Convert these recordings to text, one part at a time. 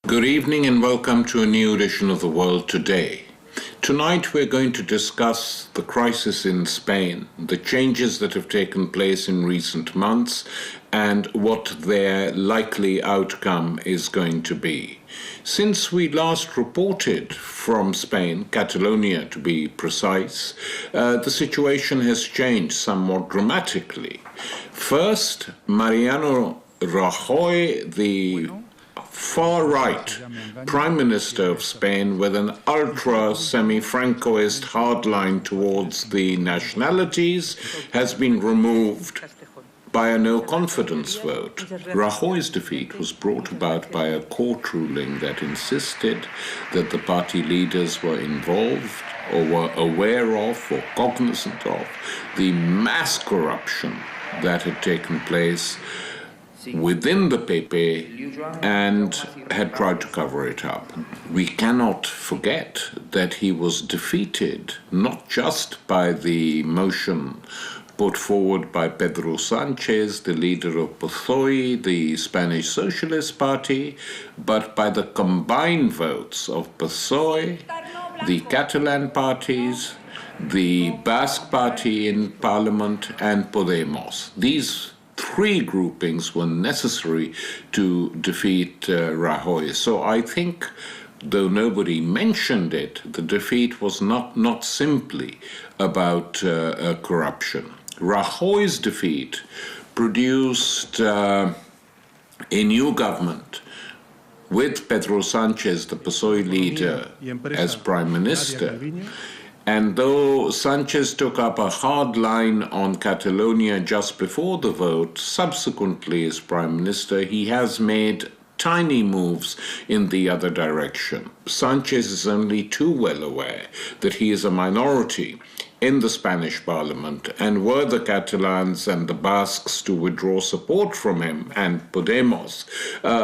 Good evening and welcome to a new edition of The World Today. Tonight we're going to discuss the crisis in Spain, the changes that have taken place in recent months, and what their likely outcome is going to be. Since we last reported from Spain, Catalonia to be precise, the situation has changed somewhat dramatically. First, Mariano Rajoy, the far-right Prime Minister of Spain with an ultra-semi-Francoist hardline towards the nationalities, has been removed by a no-confidence vote. Rajoy's defeat was brought about by a court ruling that insisted that the party leaders were involved or were aware of or cognizant of the mass corruption that had taken place within the PP and had tried to cover it up. We cannot forget that he was defeated not just by the motion put forward by Pedro Sánchez, the leader of PSOE, the Spanish Socialist Party, but by the combined votes of PSOE, the Catalan parties, the Basque Party in Parliament, and Podemos. These three groupings were necessary to defeat Rajoy. So I think, though nobody mentioned it, the defeat was not simply about corruption. Rajoy's defeat produced a new government with Pedro Sánchez, the PSOE leader, as prime minister. And though Sánchez took up a hard line on Catalonia just before the vote, subsequently as prime minister, he has made tiny moves in the other direction. Sánchez is only too well aware that he is a minority in the Spanish parliament, and were the Catalans and the Basques to withdraw support from him and Podemos,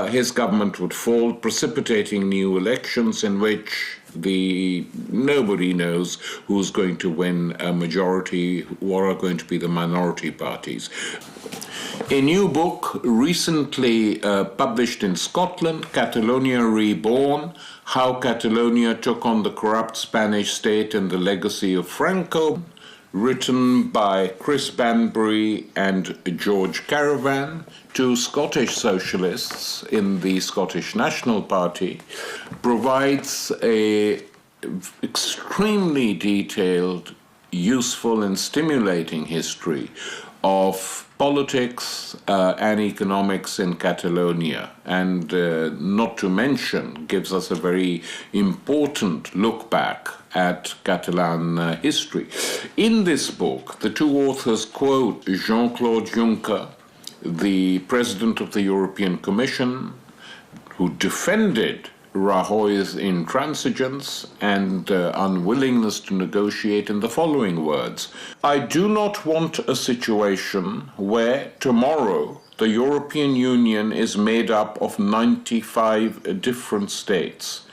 his government would fall, precipitating new elections in which nobody knows who's going to win a majority, what are going to be the minority parties. A new book recently published in Scotland, Catalonia Reborn, How Catalonia Took on the Corrupt Spanish State and the Legacy of Franco, written by Chris Banbury and George Caravan, two Scottish socialists in the Scottish National Party, provides an extremely detailed, useful and stimulating history of politics and economics in Catalonia, and not to mention gives us a very important look back at Catalan history. In this book, the two authors quote Jean-Claude Juncker, the President of the European Commission, who defended Rajoy's intransigence and unwillingness to negotiate in the following words: "I do not want a situation where tomorrow the European Union is made up of 95 different states."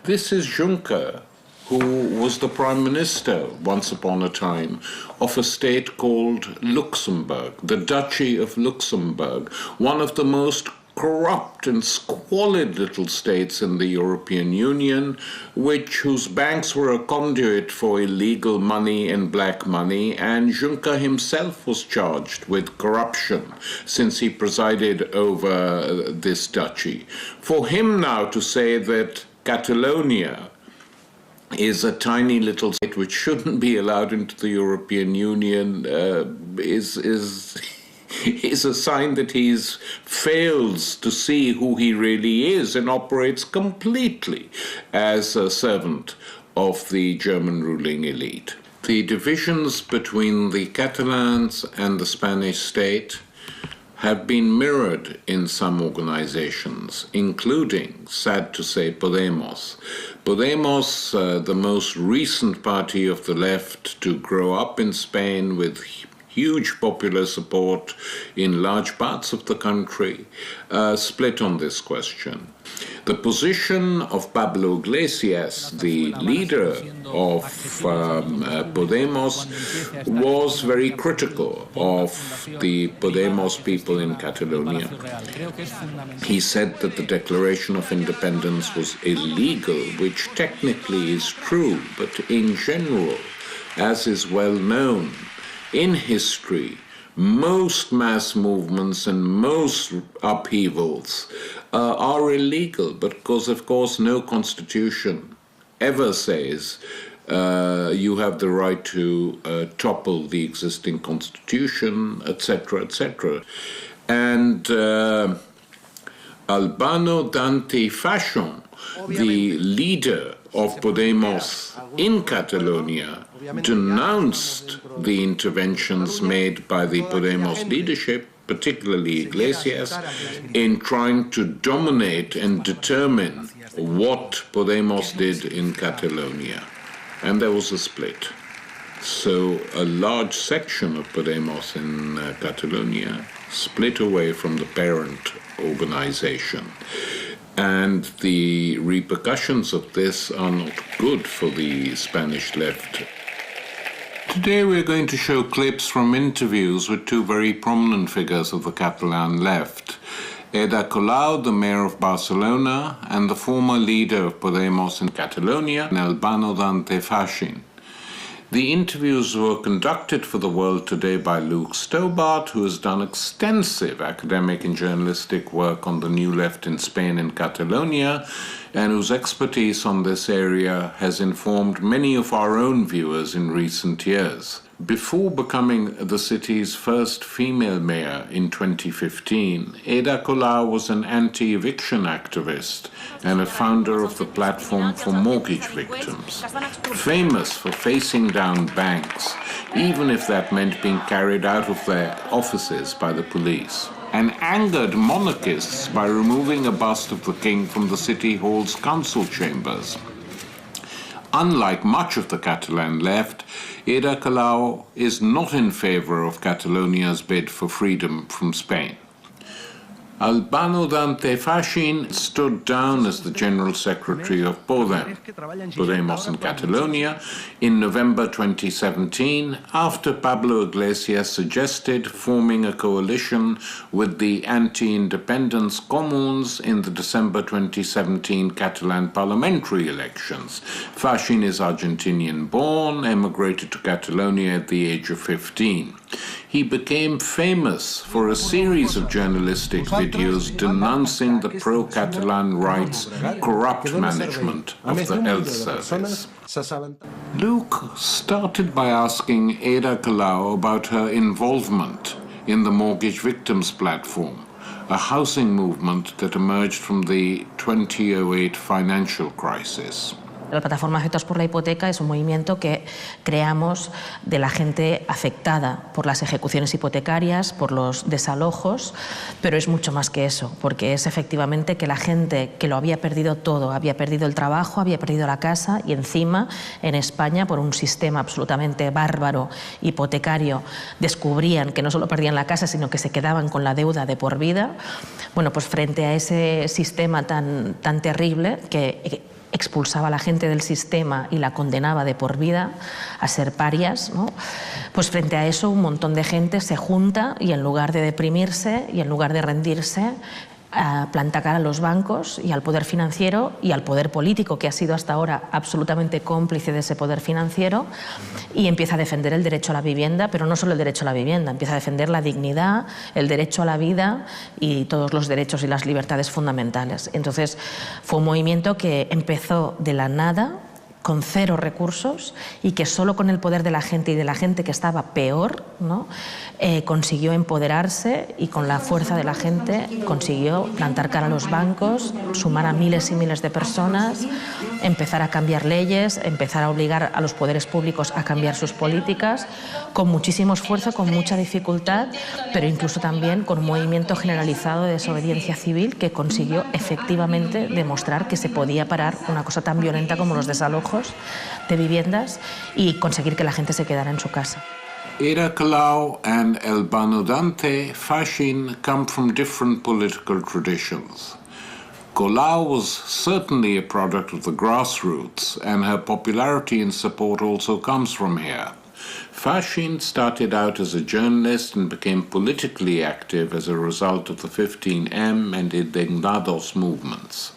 This is Juncker, who was the Prime Minister once upon a time of a state called Luxembourg, the Duchy of Luxembourg, one of the most corrupt and squalid little states in the European Union, whose banks were a conduit for illegal money and black money, and Juncker himself was charged with corruption since he presided over this duchy. For him now to say that Catalonia is a tiny little state which shouldn't be allowed into the European Union is a sign that he fails to see who he really is and operates completely as a servant of the German ruling elite. The divisions between the Catalans and the Spanish state have been mirrored in some organizations, including, sad to say, Podemos. Podemos, the most recent party of the left to grow up in Spain with huge popular support in large parts of the country, split on this question. The position of Pablo Iglesias, the leader of Podemos, was very critical of the Podemos people in Catalonia. He said that the declaration of independence was illegal, which technically is true, but in general, as is well known, in history, most mass movements and most upheavals are illegal because, of course, no constitution ever says you have the right to topple the existing constitution, etc., etc. And Albano Dante Fashion, the leader of Podemos in Catalonia, denounced the interventions made by the Podemos leadership, particularly Iglesias, in trying to dominate and determine what Podemos did in Catalonia. And there was a split. So a large section of Podemos in Catalonia split away from the parent organization. And the repercussions of this are not good for the Spanish left. Today we're going to show clips from interviews with two very prominent figures of the Catalan left, Ada Colau, the mayor of Barcelona, and the former leader of Podemos in Catalonia, Albano Dante Fashin. The interviews were conducted for The World Today by Luke Stobart, who has done extensive academic and journalistic work on the new left in Spain and Catalonia, and whose expertise on this area has informed many of our own viewers in recent years. Before becoming the city's first female mayor in 2015, Ada Colau was an anti-eviction activist and a founder of the Platform for Mortgage Victims, famous for facing down banks, even if that meant being carried out of their offices by the police, and angered monarchists by removing a bust of the king from the city hall's council chambers. Unlike much of the Catalan left, Ada Colau is not in favor of Catalonia's bid for freedom from Spain. Albano Dante Fashin stood down as the General Secretary of Podemos in Catalonia in November 2017 after Pablo Iglesias suggested forming a coalition with the anti-independence Comuns in the December 2017 Catalan parliamentary elections. Fashin is Argentinian-born, emigrated to Catalonia at the age of 15. He became famous for a series of journalistic videos denouncing the pro-Catalan right's corrupt management of the health service. Luke started by asking Ada Colau about her involvement in the Mortgage Victims Platform, a housing movement that emerged from the 2008 financial crisis. La plataforma Afectados por la Hipoteca es un movimiento que creamos de la gente afectada por las ejecuciones hipotecarias, por los desalojos, pero es mucho más que eso, porque es efectivamente que la gente que lo había perdido todo, había perdido el trabajo, había perdido la casa y encima en España por un sistema absolutamente bárbaro hipotecario descubrían que no solo perdían la casa sino que se quedaban con la deuda de por vida. Bueno, pues frente a ese sistema tan terrible que expulsaba a la gente del sistema y la condenaba de por vida a ser parias, ¿no? Pues frente a eso un montón de gente se junta y en lugar de deprimirse y en lugar de rendirse, planta cara a los bancos y al poder financiero y al poder político, que ha sido hasta ahora absolutamente cómplice de ese poder financiero, y empieza a defender el derecho a la vivienda, pero no solo el derecho a la vivienda, empieza a defender la dignidad, el derecho a la vida y todos los derechos y las libertades fundamentales. Entonces fue un movimiento que empezó de la nada, con cero recursos y que solo con el poder de la gente y de la gente que estaba peor, ¿no? Consiguió empoderarse y con la fuerza de la gente consiguió plantar cara a los bancos, sumar a miles y miles de personas empezar a cambiar leyes, empezar a obligar a los poderes públicos a cambiar sus políticas, con muchísimo esfuerzo, con mucha dificultad, pero incluso también con un movimiento generalizado de desobediencia civil que consiguió efectivamente demostrar que se podía parar una cosa tan violenta como los desalojos de viviendas y conseguir que la gente se quedara en su casa. Ada Colau and El Banudante Fashin come from different political traditions. Colau was certainly a product of the grassroots, and her popularity and support also comes from here. Fashin started out as a journalist and became politically active as a result of the 15M and Indignados movements.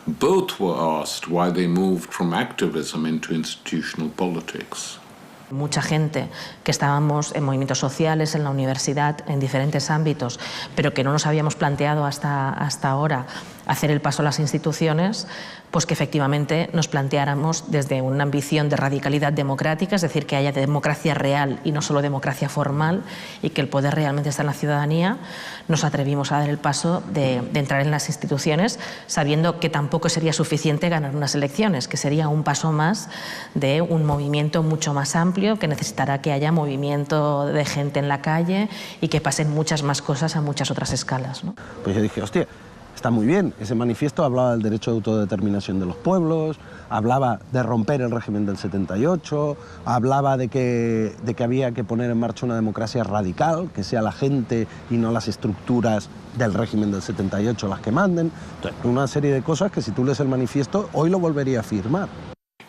Both were asked why they moved from activism into institutional politics. Mucha gente que estábamos en movimientos sociales, en la universidad, en diferentes ámbitos, pero que no nos habíamos planteado hasta ahora hacer el paso a las instituciones, pues que efectivamente nos planteáramos desde una ambición de radicalidad democrática, es decir, que haya democracia real y no solo democracia formal, y que el poder realmente está en la ciudadanía. Nos atrevimos a dar el paso de entrar en las instituciones, sabiendo que tampoco sería suficiente ganar unas elecciones, que sería un paso más de un movimiento mucho más amplio, que necesitará que haya movimiento de gente en la calle y que pasen muchas más cosas a muchas otras escalas, ¿no? Pues yo dije, hostia, está muy bien, ese manifiesto hablaba del derecho de autodeterminación de los pueblos, hablaba de romper el régimen del 78, hablaba de que había que poner en marcha una democracia radical, que sea la gente y no las estructuras del régimen del 78 las que manden. Entonces, una serie de cosas que si tú lees el manifiesto, hoy lo volvería a firmar.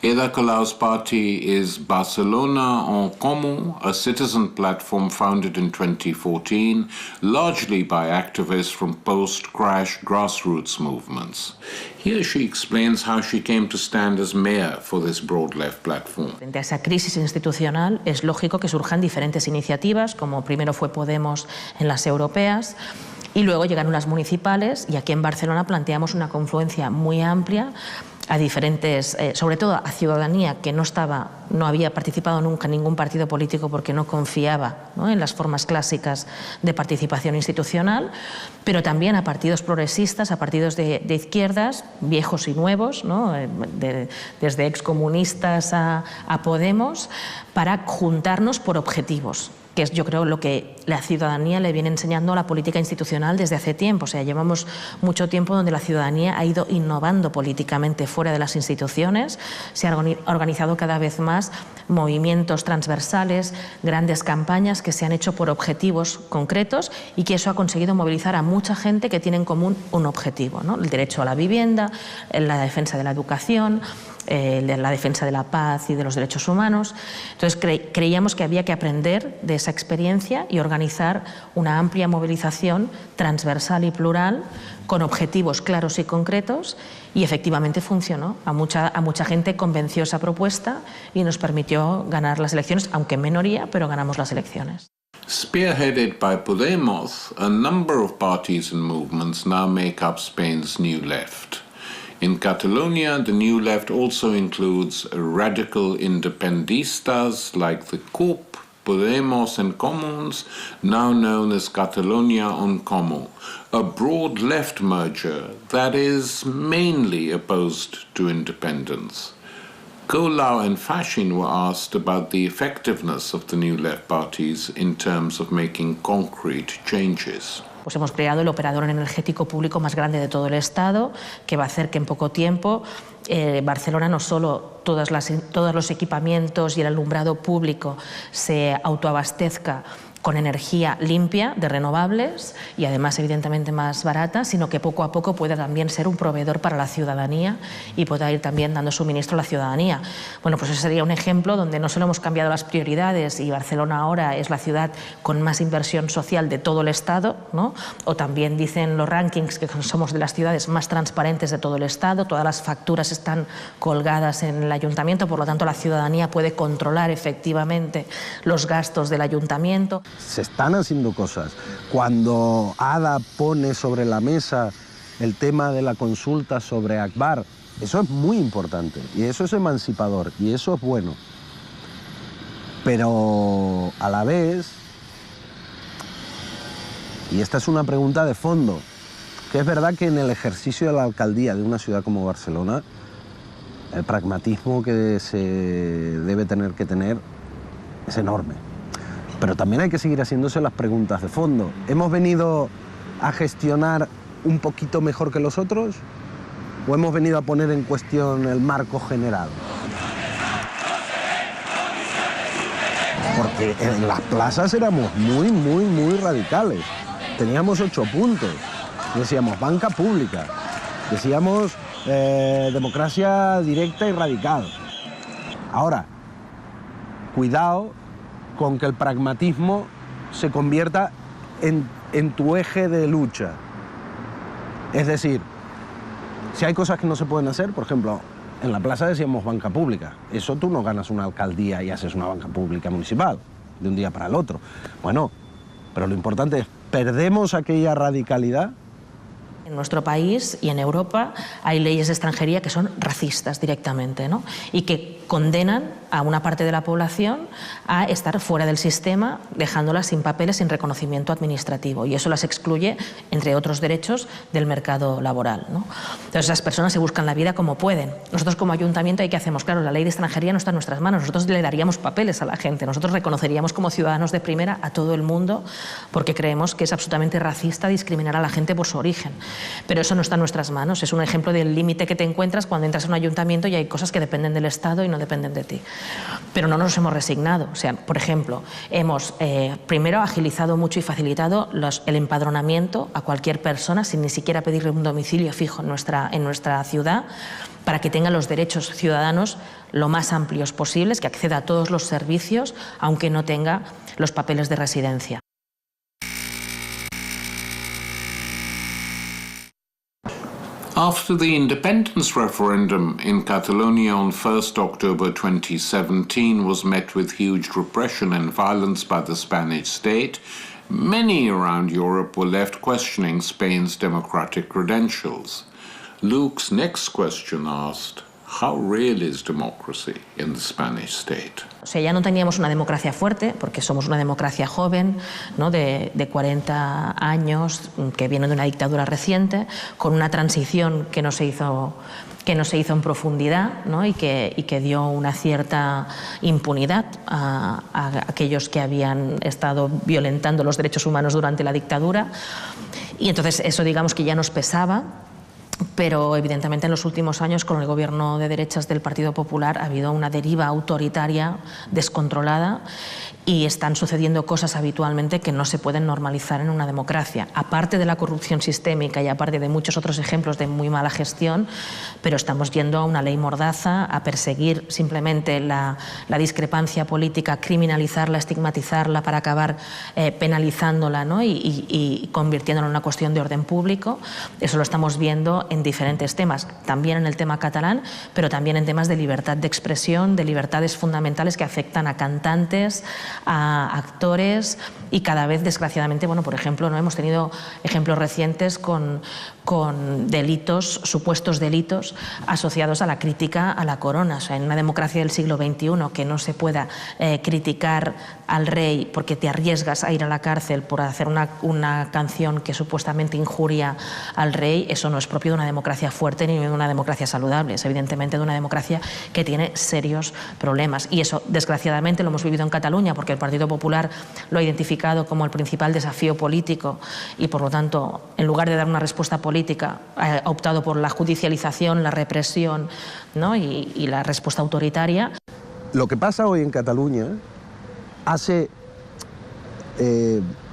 Ada Colau's party is Barcelona en Comú, a citizen platform founded in 2014, largely by activists from post-crash grassroots movements. Here she explains how she came to stand as mayor for this broad left platform. Frente a esa crisis institucional es lógico que surjan diferentes iniciativas, como primero fue Podemos en las europeas, y luego llegaron las municipales, y aquí en Barcelona planteamos una confluencia muy amplia a diferentes, sobre todo a ciudadanía que no había participado nunca en ningún partido político porque no confiaba, ¿no?, en las formas clásicas de participación institucional, pero también a partidos progresistas, a partidos de izquierdas, viejos y nuevos, ¿no?, desde excomunistas a Podemos, para juntarnos por objetivos, que es, yo creo, lo que la ciudadanía le viene enseñando a la política institucional desde hace tiempo. O sea, llevamos mucho tiempo donde la ciudadanía ha ido innovando políticamente fuera de las instituciones, se ha organizado cada vez más movimientos transversales, grandes campañas que se han hecho por objetivos concretos y que eso ha conseguido movilizar a mucha gente que tiene en común un objetivo, ¿no? El derecho a la vivienda, la defensa de la educación, la defensa de la paz y de los derechos humanos. Entonces creíamos que había que aprender de esa experiencia y organizar una amplia movilización transversal y plural con objetivos claros y concretos, y efectivamente funcionó. A mucha gente convenció esa propuesta y nos permitió ganar las elecciones, aunque en minoría, pero ganamos las elecciones. Spearheaded by Podemos, a number of parties and movements now make up Spain's New Left. In Catalonia, the New Left also includes radical independistas like the CUP, Podemos and Comuns, now known as Catalonia en Comú, a broad left merger that is mainly opposed to independence. Colau and Fashin were asked about the effectiveness of the New Left parties in terms of making concrete changes. Pues hemos creado el operador energético público más grande de todo el Estado, que va a hacer que en poco tiempo Barcelona no solo todos los equipamientos y el alumbrado público se autoabastezca con energía limpia, de renovables y además evidentemente más barata, sino que poco a poco pueda también ser un proveedor para la ciudadanía y pueda ir también dando suministro a la ciudadanía. Bueno, pues ese sería un ejemplo donde no solo hemos cambiado las prioridades y Barcelona ahora es la ciudad con más inversión social de todo el Estado, ¿no? O también dicen los rankings que somos de las ciudades más transparentes de todo el Estado, todas las facturas están colgadas en el ayuntamiento, por lo tanto la ciudadanía puede controlar efectivamente los gastos del ayuntamiento. Se están haciendo cosas. Cuando Ada pone sobre la mesa el tema de la consulta sobre Akbar, eso es muy importante y eso es emancipador y eso es bueno. Pero a la vez, y esta es una pregunta de fondo, que es verdad que en el ejercicio de la alcaldía de una ciudad como Barcelona El pragmatismo que se debe tener que tener es enorme. Pero también hay que seguir haciéndose las preguntas de fondo. ¿Hemos venido a gestionar un poquito mejor que los otros? ¿O hemos venido a poner en cuestión el marco general? Porque en las plazas éramos muy radicales. Teníamos 8 puntos. Decíamos banca pública. Decíamos democracia directa y radical. Ahora, cuidado con que el pragmatismo se convierta en tu eje de lucha. Es decir, si hay cosas que no se pueden hacer, por ejemplo, en la plaza decíamos banca pública. Eso tú no ganas una alcaldía y haces una banca pública municipal de un día para el otro. Bueno, pero lo importante es, ¿perdemos aquella radicalidad? En nuestro país y en Europa hay leyes de extranjería que son racistas directamente, ¿no? Y que condenan a una parte de la población a estar fuera del sistema, dejándolas sin papeles, sin reconocimiento administrativo. Y eso las excluye, entre otros derechos, del mercado laboral, ¿no? Entonces, esas personas se buscan la vida como pueden. Nosotros, como ayuntamiento, ¿qué hacemos? Claro, la ley de extranjería no está en nuestras manos. Nosotros le daríamos papeles a la gente. Nosotros reconoceríamos como ciudadanos de primera a todo el mundo, porque creemos que es absolutamente racista discriminar a la gente por su origen. Pero eso no está en nuestras manos. Es un ejemplo del límite que te encuentras cuando entras en un ayuntamiento y hay cosas que dependen del Estado y no dependen de ti. Pero no nos hemos resignado. O sea, por ejemplo, hemos primero agilizado mucho y facilitado el empadronamiento a cualquier persona sin ni siquiera pedirle un domicilio fijo en nuestra ciudad, para que tenga los derechos ciudadanos lo más amplios posibles, que acceda a todos los servicios, aunque no tenga los papeles de residencia. After the independence referendum in Catalonia on 1st October 2017 was met with huge repression and violence by the Spanish state, many around Europe were left questioning Spain's democratic credentials. Luke's next question asked, how real is democracy in the Spanish state? O sea, ya no teníamos una democracia fuerte, porque somos una democracia joven, ¿no? de 40 años, que viene de una dictadura reciente, con una transición que no se hizo en profundidad, ¿no? y que dio una cierta impunidad a aquellos que habían estado violentando los derechos humanos durante la dictadura. Y entonces eso, digamos, que ya nos pesaba. Pero evidentemente en los últimos años, con el gobierno de derechas del Partido Popular, ha habido una deriva autoritaria descontrolada y están sucediendo cosas habitualmente que no se pueden normalizar en una democracia. Aparte de la corrupción sistémica y aparte de muchos otros ejemplos de muy mala gestión, pero estamos yendo a una ley mordaza, a perseguir simplemente la discrepancia política, criminalizarla, estigmatizarla para acabar penalizándola, ¿no? y convirtiéndola en una cuestión de orden público. Eso lo estamos viendo en diferentes temas, también en el tema catalán, pero también en temas de libertad de expresión, de libertades fundamentales que afectan a cantantes, a actores y cada vez, desgraciadamente, bueno, por ejemplo, no hemos tenido ejemplos recientes con delitos, supuestos delitos asociados a la crítica a la corona. O sea, en una democracia del siglo XXI que no se pueda criticar al rey porque te arriesgas a ir a la cárcel por hacer una canción que supuestamente injuria al rey, eso no es propio de una democracia fuerte ni de una democracia saludable. Es evidentemente de una democracia que tiene serios problemas. Y eso, desgraciadamente, lo hemos vivido en Cataluña porque el Partido Popular lo ha identificado como el principal desafío político y, por lo tanto, en lugar de dar una respuesta política, ha optado por la judicialización, la represión, ¿no? y la respuesta autoritaria. Lo que pasa hoy en Cataluña hace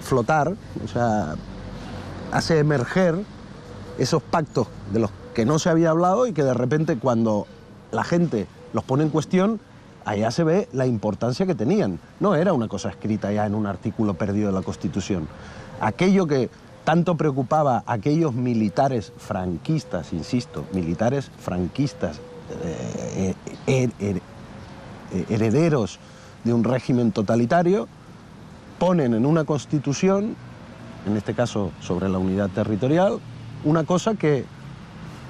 flotar, o sea, hace emerger esos pactos de los que no se había hablado y que de repente, cuando la gente los pone en cuestión, allá se ve la importancia que tenían. No era una cosa escrita ya en un artículo perdido de la Constitución. Aquello que tanto preocupaba a aquellos militares franquistas, insisto, militares franquistas, herederos de un régimen totalitario, ponen en una Constitución, en este caso sobre la unidad territorial, una cosa que,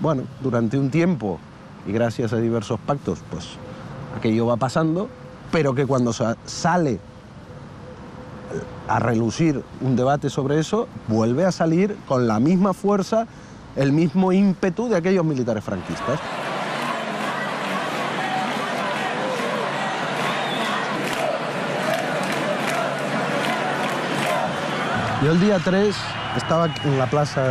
bueno, durante un tiempo y gracias a diversos pactos, pues aquello va pasando, pero que cuando sale a relucir un debate sobre eso, vuelve a salir con la misma fuerza, el mismo ímpetu de aquellos militares franquistas. Yo el día 3 estaba en la plaza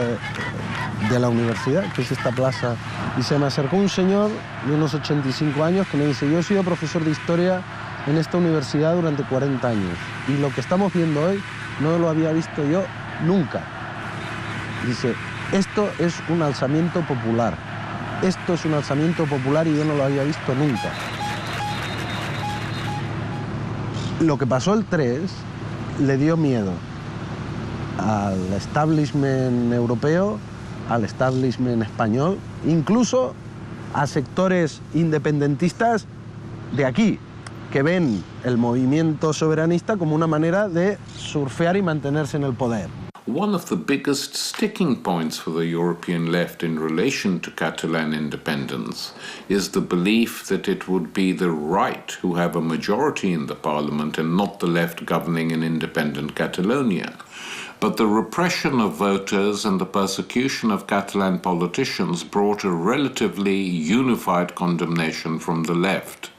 de la universidad, que es esta plaza, y se me acercó un señor de unos 85 años que me dice: yo he sido profesor de historia en esta universidad durante 40 años y lo que estamos viendo hoy no lo había visto yo nunca. Dice: esto es un alzamiento popular, esto es un alzamiento popular y yo no lo había visto nunca. Lo que pasó el 3 le dio miedo al establishment europeo, al establishment español, incluso a sectores independentistas de aquí, que ven el movimiento soberanista como una manera de surfear y mantenerse en el poder. One of the biggest sticking points for the European left in relation to Catalan independence is the belief that it would be the right who have a majority in the parliament and not the left governing an independent Catalonia. But the repression of voters and the persecution of Catalan politicians brought a relatively unified condemnation from the left.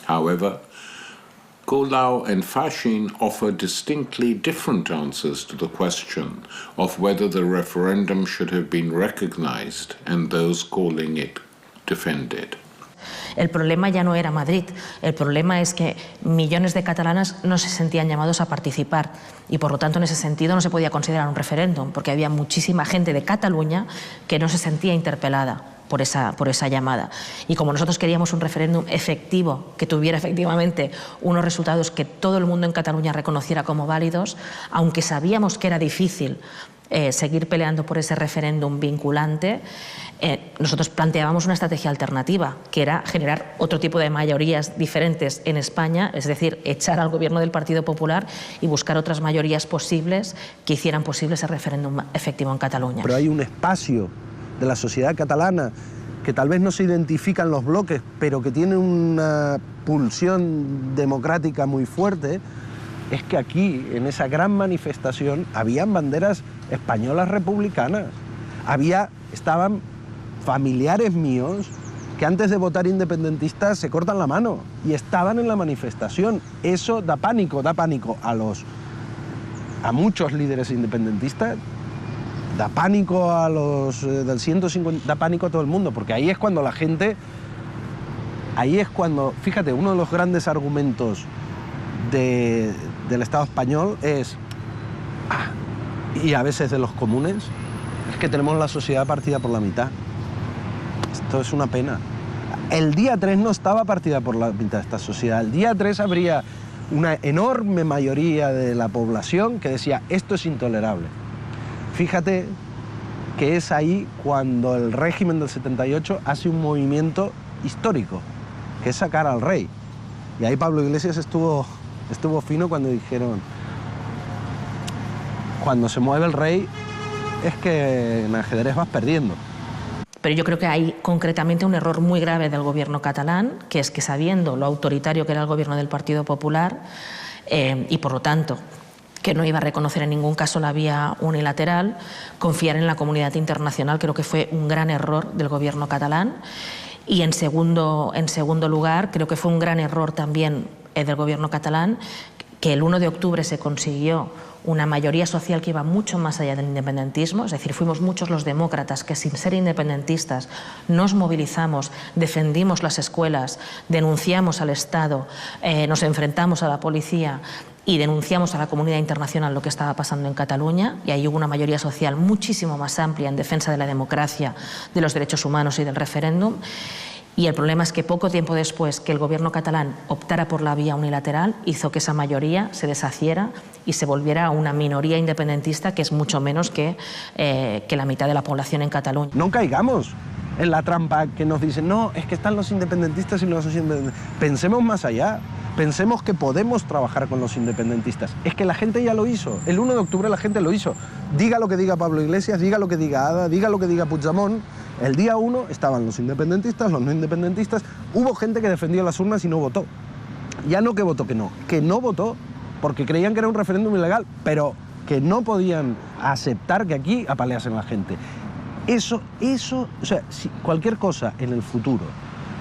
However, Colau and Fashin offer distinctly different answers to the question of whether the referendum should have been recognized and those calling it defended. El problema ya no era Madrid, el problema es que millones de catalanas no se sentían llamados a participar y por lo tanto en ese sentido no se podía considerar un referéndum porque había muchísima gente de Cataluña que no se sentía interpelada por esa llamada. Y como nosotros queríamos un referéndum efectivo, que tuviera efectivamente unos resultados que todo el mundo en Cataluña reconociera como válidos, aunque sabíamos que era difícil seguir peleando por ese referéndum vinculante, nosotros planteábamos una estrategia alternativa, que era generar otro tipo de mayorías diferentes en España, es decir, echar al gobierno del Partido Popular y buscar otras mayorías posibles que hicieran posible ese referéndum efectivo en Cataluña. Pero hay un espacio de la sociedad catalana que tal vez no se identifican los bloques, pero que tiene una pulsión democrática muy fuerte, es que aquí, en esa gran manifestación, habían banderas españolas republicanas. Estaban familiares míos que antes de votar independentistas se cortan la mano y estaban en la manifestación. Eso da pánico a muchos líderes independentistas, da pánico a los del 150, da pánico a todo el mundo, porque ahí es cuando la gente, fíjate, uno de los grandes argumentos del Estado español es, y a veces de los comunes, es que tenemos la sociedad partida por la mitad. Esto es una pena. El día 3 no estaba partida por la mitad de esta sociedad. El día 3 habría una enorme mayoría de la población que decía: esto es intolerable. Fíjate que es ahí cuando el régimen del 78 hace un movimiento histórico, que es sacar al rey. Y ahí Pablo Iglesias estuvo fino cuando dijeron: cuando se mueve el rey es que en ajedrez vas perdiendo. Pero yo creo que hay concretamente un error muy grave del gobierno catalán, que es que sabiendo lo autoritario que era el gobierno del Partido Popular y por lo tanto que no iba a reconocer en ningún caso la vía unilateral, confiar en la comunidad internacional creo que fue un gran error del gobierno catalán. Y en segundo lugar, creo que fue un gran error también del gobierno catalán que el 1 de octubre se consiguió una mayoría social que iba mucho más allá del independentismo, es decir, fuimos muchos los demócratas que sin ser independentistas nos movilizamos, defendimos las escuelas, denunciamos al Estado, nos enfrentamos a la policía y denunciamos a la comunidad internacional lo que estaba pasando en Cataluña, y ahí hubo una mayoría social muchísimo más amplia en defensa de la democracia, de los derechos humanos y del referéndum. Y el problema es que poco tiempo después que el gobierno catalán optara por la vía unilateral, hizo que esa mayoría se deshaciera y se volviera una minoría independentista que es mucho menos que la mitad de la población en Cataluña. No caigamos en la trampa que nos dicen: no, es que están los independentistas y los independentistas. Pensemos más allá. Pensemos que podemos trabajar con los independentistas. Es que la gente ya lo hizo. El 1 de octubre la gente lo hizo. Diga lo que diga Pablo Iglesias, diga lo que diga Ada, diga lo que diga Puigdemont. El día 1 estaban los independentistas, los no independentistas. Hubo gente que defendió las urnas y no votó. Ya no que votó que no votó porque creían que era un referéndum ilegal, pero que no podían aceptar que aquí apaleasen a la gente. Eso, o sea, si cualquier cosa en el futuro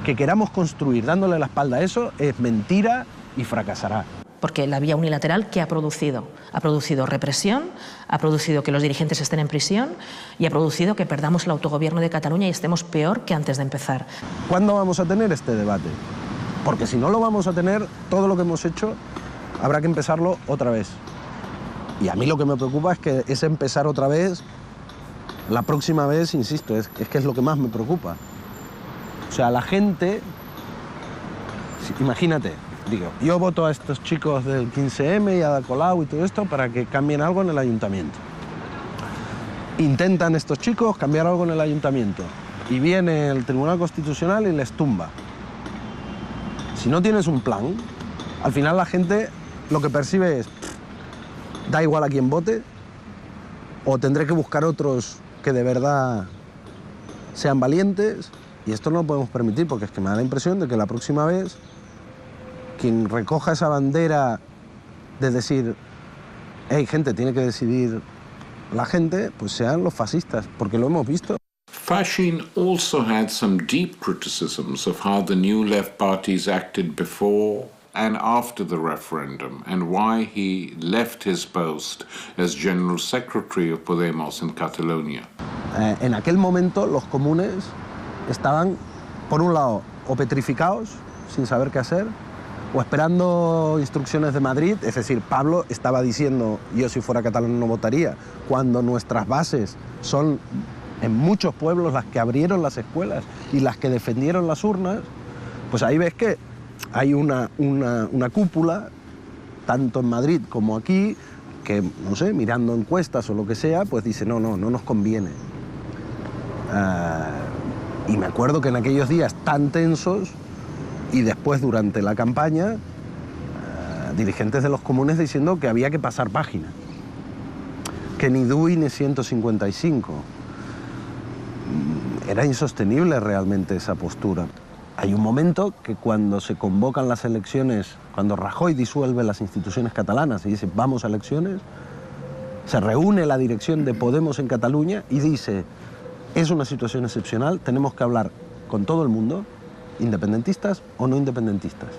que queramos construir dándole la espalda a eso es mentira y fracasará. porque la vía unilateral, ¿qué ha producido? Ha producido represión, ha producido que los dirigentes estén en prisión y ha producido que perdamos el autogobierno de Cataluña y estemos peor que antes de empezar. ¿Cuándo vamos a tener este debate? Porque si no lo vamos a tener, todo lo que hemos hecho habrá que empezarlo otra vez. Y a mí lo que me preocupa es que ese empezar otra vez, la próxima vez, insisto, es que es lo que más me preocupa. O sea, la gente, imagínate, digo, yo voto a estos chicos del 15M y a Ada Colau y todo esto para que cambien algo en el ayuntamiento. Intentan estos chicos cambiar algo en el ayuntamiento y viene el Tribunal Constitucional y les tumba. Si no tienes un plan, al final la gente lo que percibe es, da igual a quién vote, o tendré que buscar otros que de verdad sean valientes, y esto no lo podemos permitir porque es que me da la impresión de que la próxima vez quien recoja esa bandera de decir, hey, gente, tiene que decidir la gente, pues sean los fascistas, porque lo hemos visto. Fashin also had some deep criticisms of how the new left parties acted before and after the referendum, and why he left his post as General Secretary of Podemos in Catalonia. En aquel momento los comunes estaban, por un lado, o petrificados, sin saber qué hacer, o esperando instrucciones de Madrid. Es decir, Pablo estaba diciendo, yo si fuera catalán no votaría, cuando nuestras bases son en muchos pueblos las que abrieron las escuelas y las que defendieron las urnas. Pues ahí ves que hay una cúpula, tanto en Madrid como aquí, que, no sé, mirando encuestas o lo que sea, pues dice, no nos conviene. Y me acuerdo que en aquellos días tan tensos, y después durante la campaña, dirigentes de los comunes diciendo que había que pasar página, que ni DUI ni 155. Era insostenible realmente esa postura. Hay un momento que cuando se convocan las elecciones, cuando Rajoy disuelve las instituciones catalanas y dice vamos a elecciones, se reúne la dirección de Podemos en Cataluña y dice, es una situación excepcional, tenemos que hablar con todo el mundo, independentistas o no independentistas.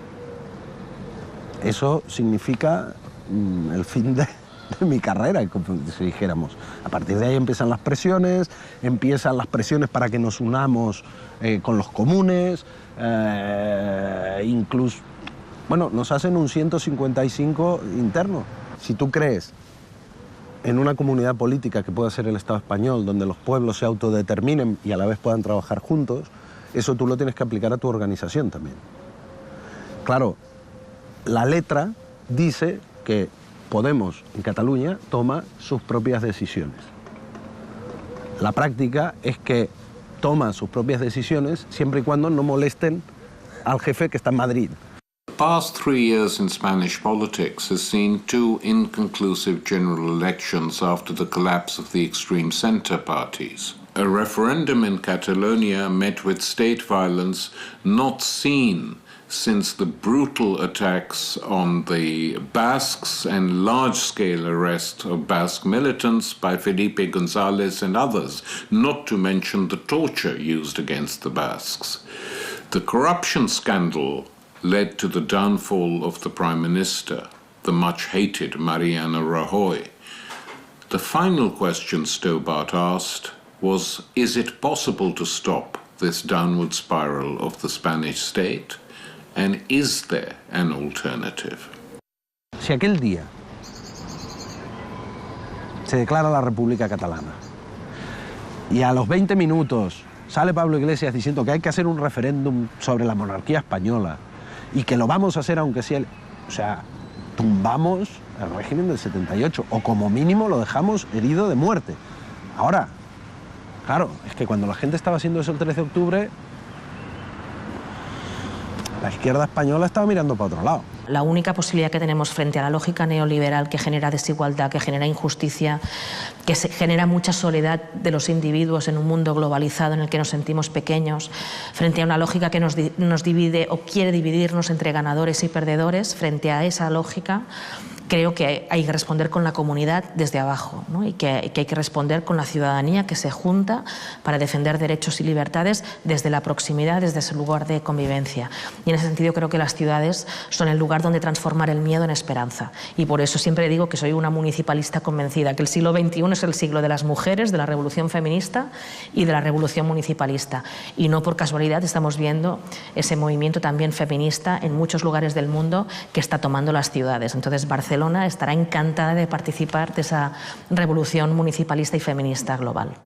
Eso significa el fin de mi carrera, como si dijéramos. A partir de ahí empiezan las presiones para que nos unamos con los comunes, incluso, bueno, nos hacen un 155 interno. Si tú crees en una comunidad política que pueda ser el Estado español, donde los pueblos se autodeterminen y a la vez puedan trabajar juntos, eso tú lo tienes que aplicar a tu organización también. Claro, la letra dice que Podemos en Cataluña toma sus propias decisiones. La práctica es que toma sus propias decisiones siempre y cuando no molesten al jefe que está en Madrid. The past 3 years in Spanish politics has seen 2 inconclusive general elections after the collapse of the extreme centre parties. A referendum in Catalonia met with state violence not seen since the brutal attacks on the Basques and large-scale arrest of Basque militants by Felipe González and others, not to mention the torture used against the Basques. The corruption scandal led to the downfall of the Prime Minister, the much-hated Mariano Rajoy. The final question Stobart asked was, is it possible to stop this downward spiral of the Spanish state? And is there an alternative? Si aquel día se declara la República Catalana y a los 20 minutos sale Pablo Iglesias diciendo que hay que hacer un referéndum sobre la monarquía española y que lo vamos a hacer aunque sea... O sea, tumbamos el régimen del 78 o como mínimo lo dejamos herido de muerte. Ahora, claro, es que cuando la gente estaba haciendo eso el 13 de octubre... la izquierda española estaba mirando para otro lado. La única posibilidad que tenemos frente a la lógica neoliberal que genera desigualdad, que genera injusticia, que genera mucha soledad de los individuos en un mundo globalizado en el que nos sentimos pequeños, frente a una lógica que nos divide o quiere dividirnos entre ganadores y perdedores, frente a esa lógica, creo que hay que responder con la comunidad desde abajo, ¿no? y que hay que responder con la ciudadanía que se junta para defender derechos y libertades desde la proximidad, desde ese lugar de convivencia. Y en ese sentido creo que las ciudades son el lugar donde transformar el miedo en esperanza. Y por eso siempre digo que soy una municipalista convencida, que el siglo XXI es el siglo de las mujeres, de la revolución feminista y de la revolución municipalista. Y no por casualidad estamos viendo ese movimiento también feminista en muchos lugares del mundo que está tomando las ciudades. Entonces Barcelona estará encantada de participar de esa revolución municipalista y feminista global.